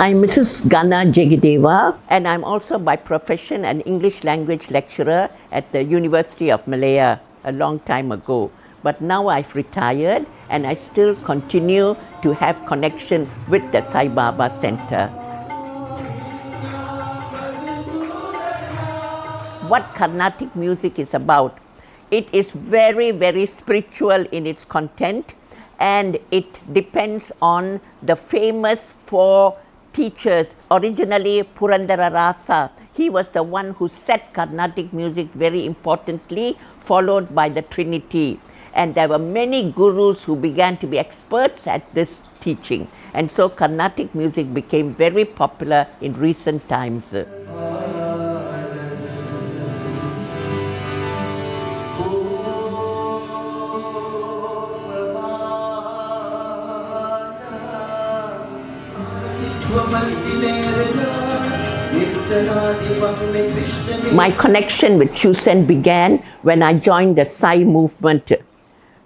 I'm Mrs. Gana Jegideva, and I'm also by profession an English language lecturer at the University of Malaya a long time ago. But now I've retired and I still continue to have connection with the Sai Baba Center. What Carnatic music is about? It is very, very spiritual in its content, and it depends on the famous four teachers. Originally, Purandara Rasa, he was the one who set Carnatic music very importantly, followed by the Trinity. And there were many gurus who began to be experts at this teaching. And so Carnatic music became very popular in recent times. My connection with CHONG CHIU SEN began when I joined the Sai movement.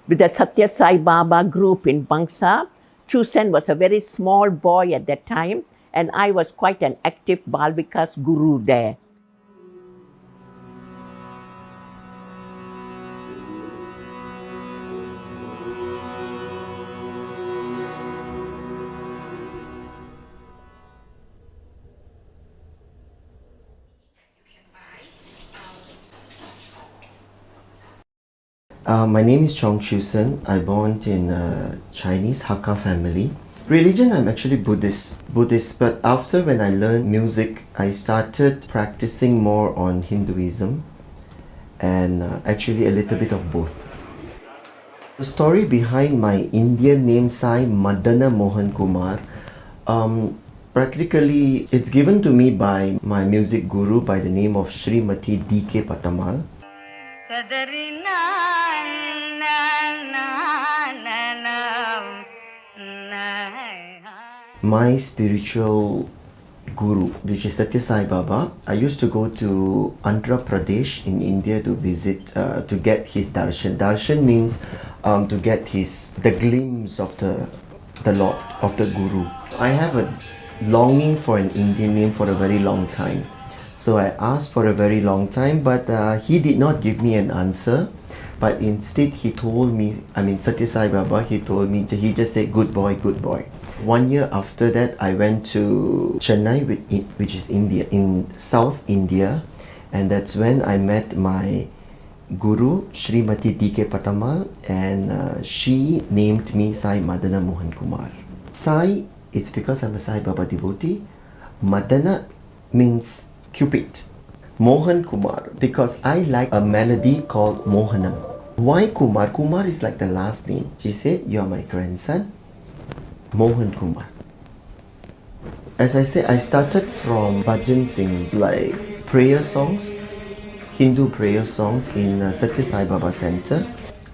With the Satya Sai Baba group in Bangsa, CHONG CHIU SEN was a very small boy at that time, and I was quite an active Balvikas guru there. My name is CHONG CHIU SEN. I born in a Chinese Hakka family. Religion, I'm actually Buddhist, but after when I learned music, I started practicing more on Hinduism and actually a little bit of both. The story behind my Indian name Sai Madhana Mohan Kumar, practically it's given to me by my music guru by the name of Srimati D.K. Pattammal. My spiritual guru, which is Satya Sai Baba, I used to go to Andhra Pradesh in India to visit, to get his darshan. Darshan means to get the glimpse of the Lord, of the Guru. I have a longing for an Indian name for a very long time. So I asked for a very long time, but he did not give me an answer. But instead he told me, Satya Sai Baba, he he just said, good boy, good boy. 1 year after that, I went to Chennai, which is India, in South India. And that's when I met my guru, Srimati D.K. Pattammal, and she named me Sai Madhana Mohan Kumar. Sai, it's because I'm a Sai Baba devotee. Madhana means Cupid. Mohan Kumar, because I like a melody called Mohanam. Why Kumar? Kumar is like the last name. She said, you are my grandson, Mohan Kumar. As I said, I started from bhajan singing, like prayer songs, Hindu prayer songs in Satya Sai Baba Center.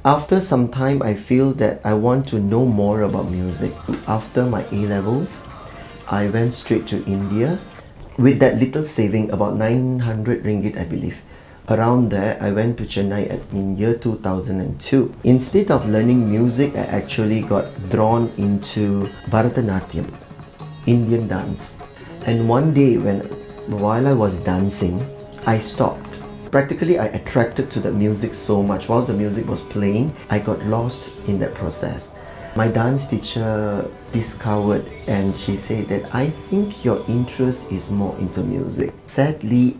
After some time, I feel that I want to know more about music. After my A-levels, I went straight to India. With that little saving, about 900 ringgit I believe. Around there, I went to Chennai in year 2002. Instead of learning music, I actually got drawn into Bharatanatyam, Indian dance. And one day, while I was dancing, I stopped. Practically, I attracted to the music so much. While the music was playing, I got lost in that process. My dance teacher discovered and she said that I think your interest is more into music. Sadly,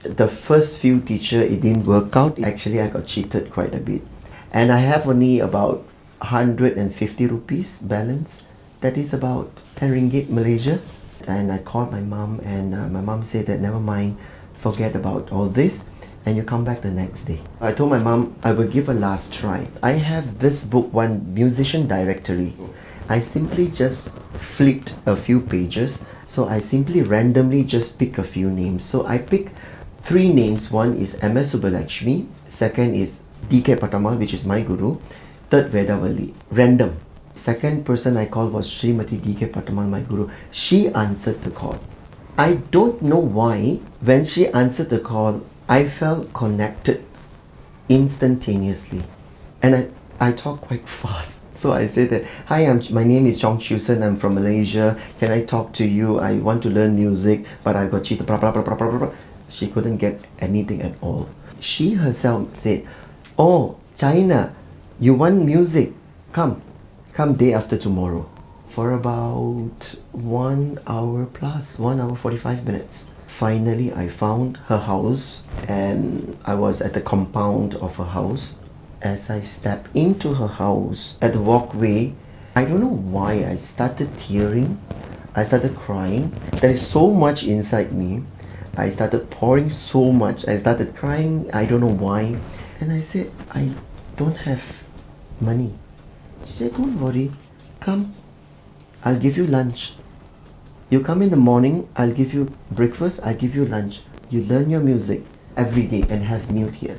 the first few teachers, it didn't work out. Actually, I got cheated quite a bit. And I have only about 150 rupees balance. That is about 10 ringgit Malaysia. And I called my mom and my mom said that never mind, forget about all this. And you come back the next day. I told my mom I would give a last try. I have this book, one musician directory. I simply just flipped a few pages. So I simply randomly just pick a few names. So I pick 3 names. One is MS Subbalakshmi. Second is D.K. Pattammal, which is my guru. Third, Vedavali. Random. Second person I called was Srimati D.K. Pattammal, my guru. She answered the call. I don't know why, when she answered the call, I felt connected instantaneously. And I talk quite fast. So I said that, hi, my name is CHONG CHIU SEN, I'm from Malaysia. Can I talk to you? I want to learn music, but I got cheated. Blah, blah, blah, blah, blah, blah. She couldn't get anything at all. She herself said, oh, China, you want music? Come day after tomorrow. For about 1 hour plus, 1 hour 45 minutes. Finally, I found her house and I was at the compound of her house. As I stepped into her house at the walkway, I don't know why I started tearing. I started crying. There is so much inside me. I started pouring so much. I started crying. I don't know why. And I said, I don't have money. She said, don't worry. Come. I'll give you lunch. You come in the morning, I'll give you breakfast, I'll give you lunch. You learn your music every day and have meal here.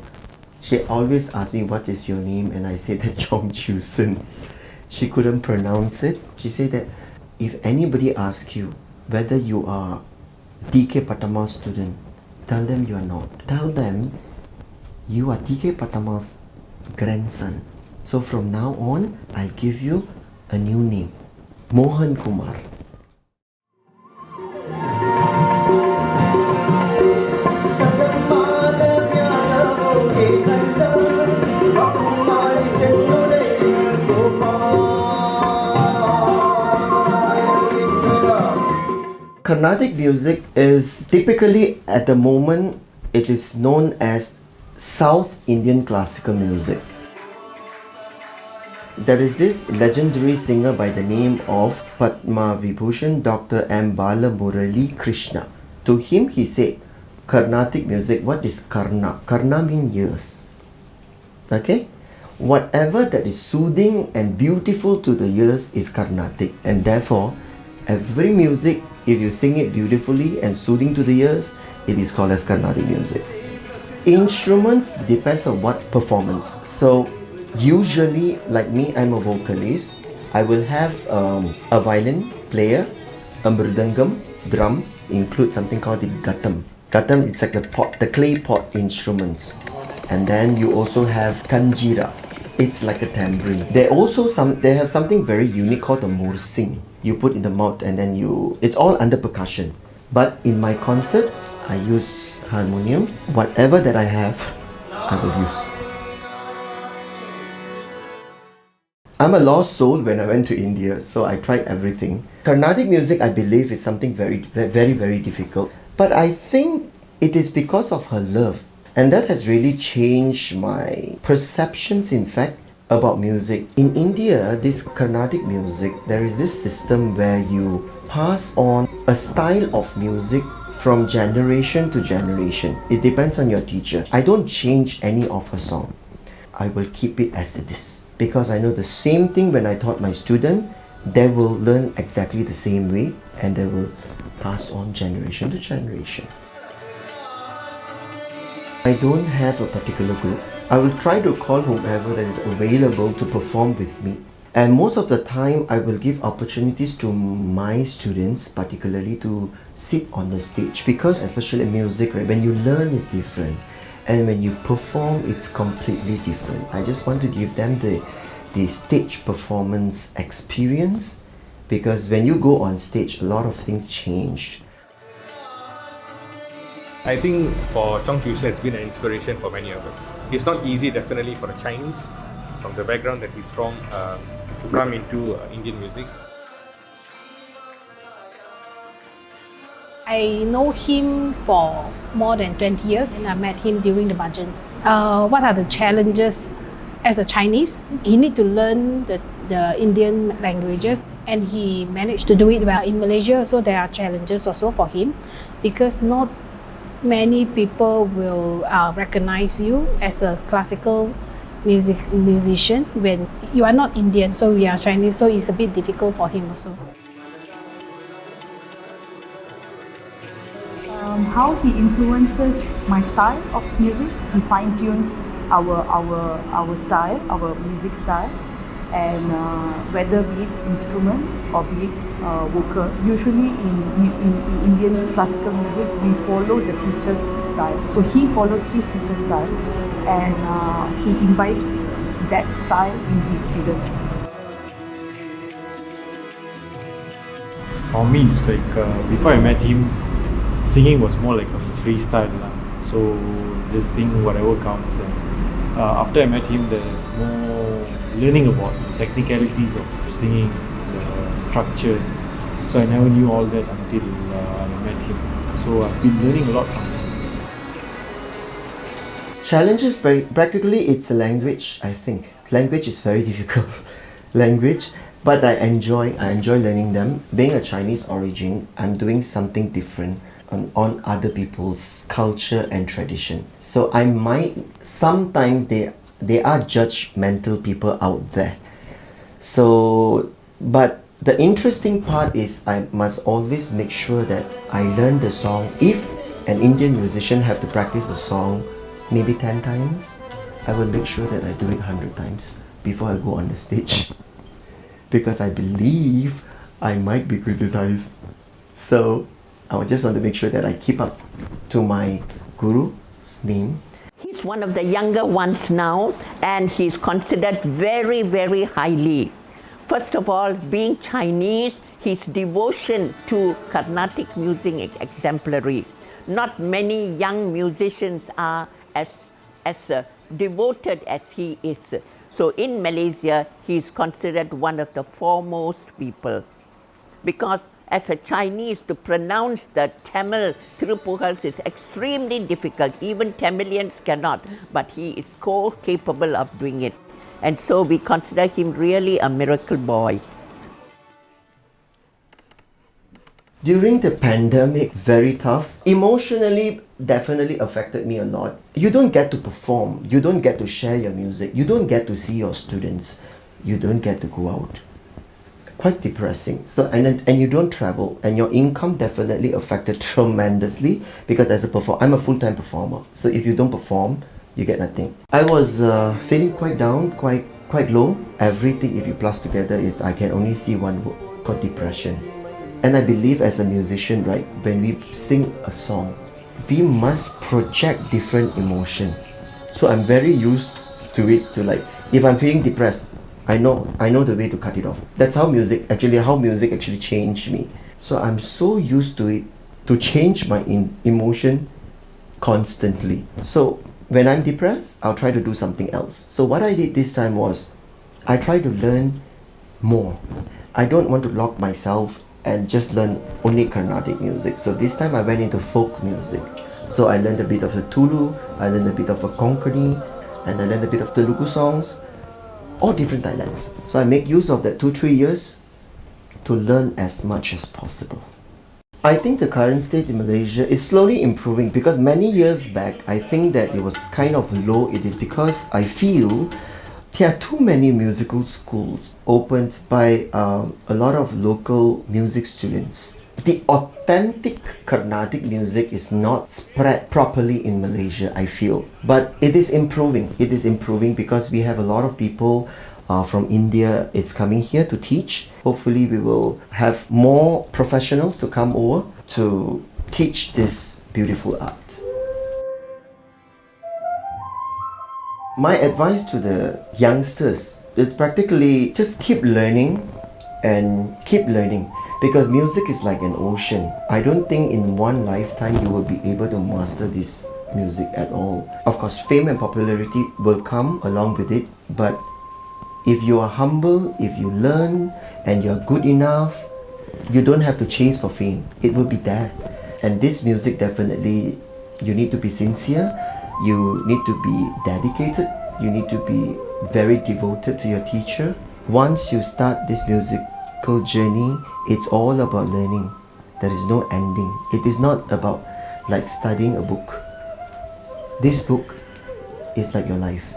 She always asked me, what is your name? And I said that CHONG CHIU SEN. She couldn't pronounce it. She said that if anybody asks you whether you are TK Pattammal's student, tell them you are not. Tell them you are TK Pattammal's grandson. So from now on, I'll give you a new name, Mohan Kumar. Carnatic music is typically, at the moment, it is known as South Indian classical music. There is this legendary singer by the name of Padma Vibhushan Dr. M. Bala Murali Krishna. To him he said, Carnatic music, what is Karna? Karna means ears. Okay? Whatever that is soothing and beautiful to the ears is Carnatic, and therefore every music, if you sing it beautifully and soothing to the ears, it is called as Carnatic music. Instruments depends on what performance. So usually, like me, I'm a vocalist. I will have a violin player, a mridangam, drum, include something called the ghatam. Ghatam, it's like the clay pot instruments. And then you also have kanjira. It's like a tambourine. They have something very unique called the mursing. You put in the mouth and then it's all under percussion. But in my concert, I use harmonium. Whatever that I have, I will use. I'm a lost soul when I went to India, so I tried everything. Carnatic music, I believe, is something very, very, very difficult. But I think it is because of her love. And that has really changed my perceptions, in fact, about music. In India, this Carnatic music, there is this system where you pass on a style of music from generation to generation. It depends on your teacher. I don't change any of her song. I will keep it as it is. Because I know the same thing when I taught my student, they will learn exactly the same way and they will pass on generation to generation. I don't have a particular group. I will try to call whomever that is available to perform with me. And most of the time, I will give opportunities to my students, particularly to sit on the stage. Because especially in music, right, when you learn, it's different. And when you perform, it's completely different. I just want to give them the stage performance experience. Because when you go on stage, a lot of things change. I think for CHONG CHIU SEN has been an inspiration for many of us. It's not easy, definitely, for a Chinese, from the background that he's from, to come into Indian music. I know him for more than 20 years. I met him during the bhajans. What are the challenges as a Chinese? He need to learn the Indian languages, and he managed to do it well. In Malaysia also, there are challenges also for him, because not many people will recognize you as a classical musician when you are not Indian, so we are Chinese, so it's a bit difficult for him also. How he influences my style of music. He fine-tunes our style, our music style, and whether be it instrument or be it vocal. Usually in Indian classical music, we follow the teacher's style. So he follows his teacher's style, and he imbibes that style in his students. For me, it's like before I met him, singing was more like a freestyle lah. So just sing whatever comes. And after I met him, there's more learning about the technicalities of singing, the structures. So I never knew all that until I met him. So I've been learning a lot from him. Challenges, practically it's a language, I think. Language is very difficult. Language, but I enjoy learning them. Being a Chinese origin, I'm doing something different on other people's culture and tradition. So I might, sometimes they are judgmental people out there. So, but the interesting part is I must always make sure that I learn the song. If an Indian musician have to practice a song maybe 10 times, I will make sure that I do it 100 times before I go on the stage. Because I believe I might be criticized. So I just want to make sure that I keep up to my guru's name. He's one of the younger ones now, and he's considered very, very highly. First of all, being Chinese, his devotion to Carnatic music is exemplary. Not many young musicians are as devoted as he is. So in Malaysia, he is considered one of the foremost people. Because as a Chinese, to pronounce the Tamil Tirupuhals is extremely difficult. Even Tamilians cannot, but he is so capable of doing it. And so we consider him really a miracle boy. During the pandemic, very tough. Emotionally, definitely affected me a lot. You don't get to perform. You don't get to share your music. You don't get to see your students. You don't get to go out. Quite depressing. So and you don't travel, and your income definitely affected tremendously, because as a performer, I'm a full-time performer. So if you don't perform, you get nothing. I was feeling quite down, quite low. Everything, if you plus together, is I can only see one word called depression. And I believe as a musician, right, when we sing a song, we must project different emotion. So I'm very used to it. To like, if I'm feeling depressed, I know the way to cut it off. That's how music actually changed me. So I'm so used to it to change my emotion constantly. So when I'm depressed, I'll try to do something else. So what I did this time was, I try to learn more. I don't want to lock myself and just learn only Carnatic music. So this time I went into folk music. So I learned a bit of the Tulu, I learned a bit of a Konkani, and I learned a bit of Telugu songs, all different dialects. So I make use of that 2-3 years to learn as much as possible. I think the current state in Malaysia is slowly improving, because many years back I think that it was kind of low. It is because I feel there are too many musical schools opened by a lot of local music students. The authentic Carnatic music is not spread properly in Malaysia, I feel. But it is improving. It is improving because we have a lot of people from India. It's coming here to teach. Hopefully we will have more professionals to come over to teach this beautiful art. My advice to the youngsters is practically just keep learning and keep learning, because music is like an ocean. I don't think in one lifetime you will be able to master this music at all. Of course, fame and popularity will come along with it, but if you are humble, if you learn and you're good enough, you don't have to chase for fame. It will be there. And this music, definitely, you need to be sincere. You need to be dedicated. You need to be very devoted to your teacher. Once you start this musical journey, it's all about learning. There is no ending. It is not about like studying a book. This book is like your life.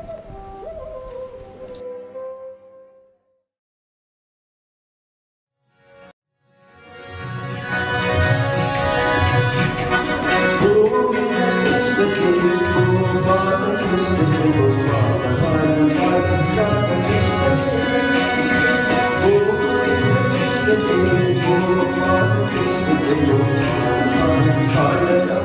Hallelujah.